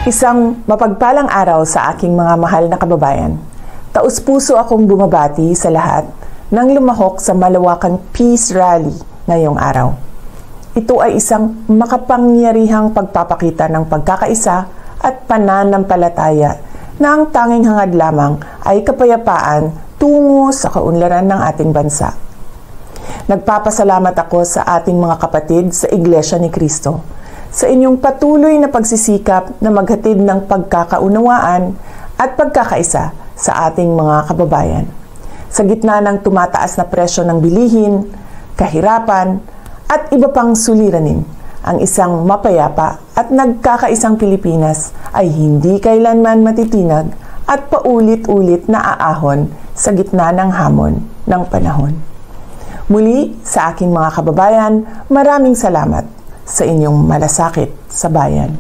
Isang mapagpalang araw sa aking mga mahal na kababayan. Taus-puso akong bumabati sa lahat nang lumahok sa malawakang Peace Rally ngayong araw. Ito ay isang makapangyarihang pagpapakita ng pagkakaisa at pananampalataya na ang tanging hangad lamang ay kapayapaan tungo sa kaunlaran ng ating bansa. Nagpapasalamat ako sa ating mga kapatid sa Iglesia ni Cristo sa inyong patuloy na pagsisikap na maghatid ng pagkakaunawaan at pagkakaisa sa ating mga kababayan. Sa gitna ng tumataas na presyo ng bilihin, kahirapan, at iba pang suliranin, ang isang mapayapa at nagkakaisang Pilipinas ay hindi kailanman matitinag at paulit-ulit na aahon sa gitna ng hamon ng panahon. Muli, sa aking mga kababayan, maraming salamat sa inyong malasakit sa bayan.